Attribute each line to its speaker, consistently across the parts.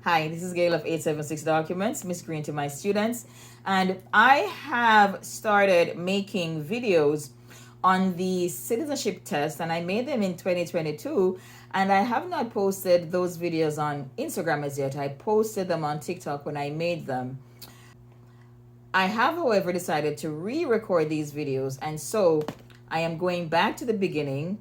Speaker 1: Hi, this is Gail of 876 Documents, Miss Green to my students, and I have started making videos on the citizenship test, and I made them in 2022, and I have not posted those videos on Instagram as yet. I posted them on TikTok when I made them. I have, however, decided to re-record these videos, and so I am going back to the beginning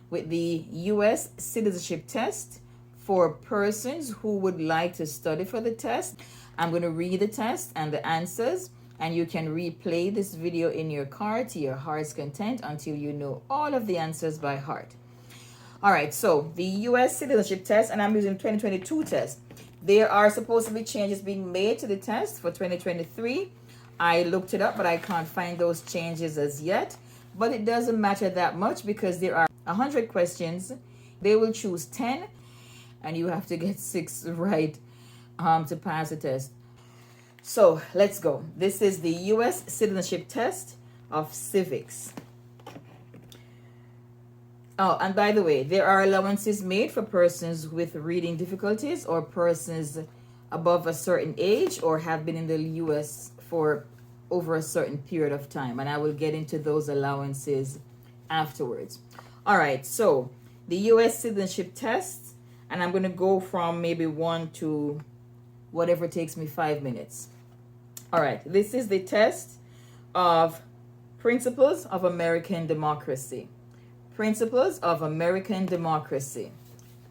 Speaker 1: with the U.S. citizenship test for persons who would like to study for the test. I'm going to read the test and the answers, and you can replay this video in your car to your heart's content until you know all of the answers by heart. All right, so the U.S. citizenship test, and I'm using 2022 test. There are supposed to be changes being made to the test for 2023. I looked it up, but I can't find those changes as yet. But it doesn't matter that much because there are 100 questions. They will choose 10, and you have to get 6 right to pass the test. So let's go. This is the U.S. citizenship test of civics. Oh, and by the way, there are allowances made for persons with reading difficulties or persons above a certain age or have been in the U.S. for over a certain period of time. And I will get into those allowances afterwards. All right, so the U.S. citizenship test, and I'm going to go from maybe 1 to whatever takes me 5 minutes. All right, this is the test of Principles of American Democracy. Principles of American Democracy.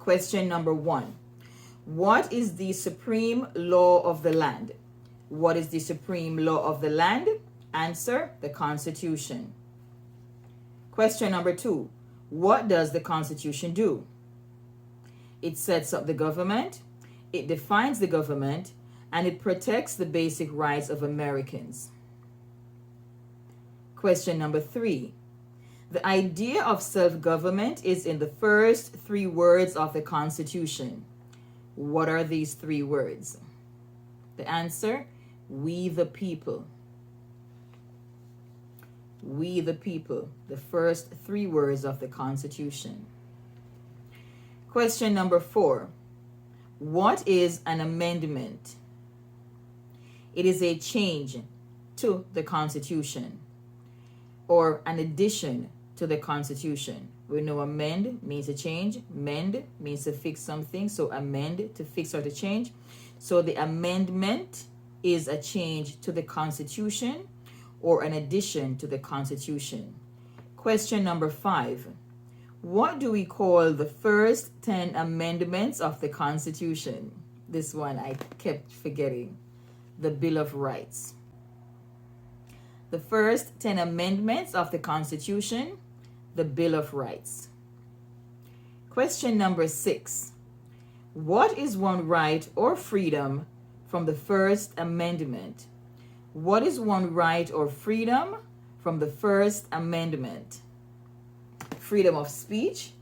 Speaker 1: Question number 1. What is the supreme law of the land? What is the supreme law of the land? Answer: the Constitution. Question number 2. What does the Constitution do? It sets up the government, it defines the government, and it protects the basic rights of Americans. Question number 3. The idea of self-government is in the first 3 words of the Constitution. What are these 3 words? The answer: we the people. We the people, the first 3 words of the Constitution. Question number 4. What is an amendment? It is a change to the Constitution or an addition to the Constitution. We know amend means to change, mend means to fix something, so amend, to fix or to change. So the amendment is a change to the Constitution or an addition to the Constitution. Question number 5. What do we call the first 10 amendments of the Constitution? This one I kept forgetting. The Bill of Rights. The first 10 amendments of the Constitution, the Bill of Rights. Question number 6. What is one right or freedom from the First Amendment? What is one right or freedom from the First Amendment? Freedom of speech,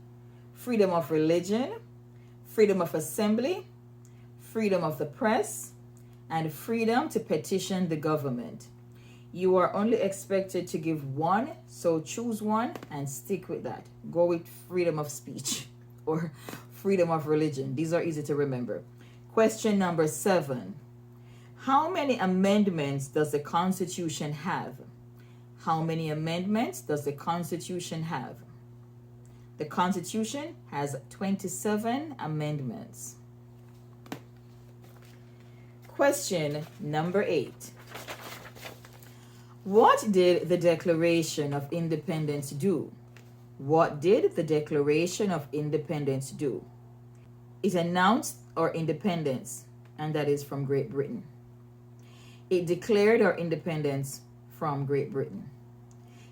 Speaker 1: freedom of religion, freedom of assembly, freedom of the press, and freedom to petition the government. You are only expected to give one, so choose one and stick with that. Go with freedom of speech or freedom of religion. These are easy to remember. Question number 7. How many amendments does the Constitution have? How many amendments does the Constitution have? The Constitution has 27 amendments. Question number 8. What did the Declaration of Independence do? What did the Declaration of Independence do? It announced our independence, and that is from Great Britain. It declared our independence from Great Britain.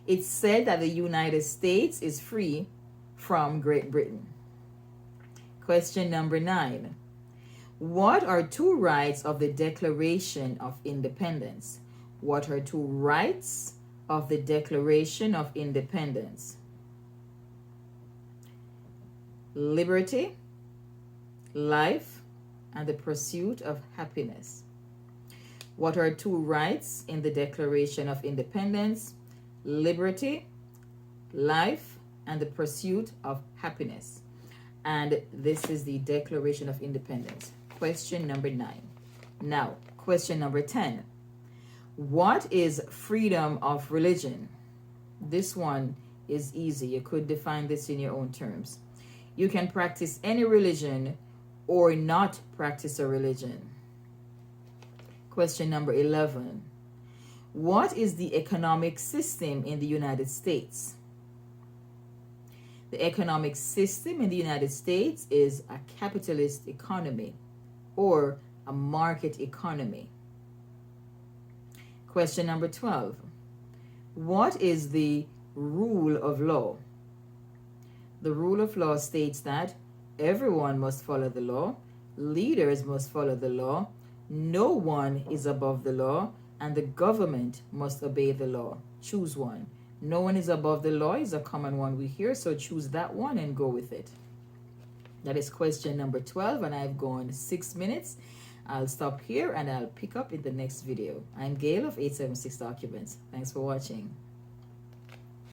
Speaker 1: It said that the United States is free from Great Britain. Question number 9. What are 2 rights of the Declaration of Independence? What are 2 rights of the Declaration of Independence? Liberty, life, and the pursuit of happiness. What are 2 rights in the Declaration of Independence? Liberty, life, and the pursuit of happiness. And this is the Declaration of Independence. question number 9. Now, question number 10. What is freedom of religion? This one is easy. You could define this in your own terms. You can practice any religion or not practice a religion. Question number 11. What is the economic system in the United States? The economic system in the United States is a capitalist economy or a market economy. Question number 12. What is the rule of law? The rule of law states that everyone must follow the law, leaders must follow the law, no one is above the law, and the government must obey the law. Choose one. No one is above the law is a common one we hear, so choose that one and go with it. That is question number 12, and I've gone 6 minutes. I'll stop here and I'll pick up in the next video. I'm Gail of 876 Documents. Thanks for watching.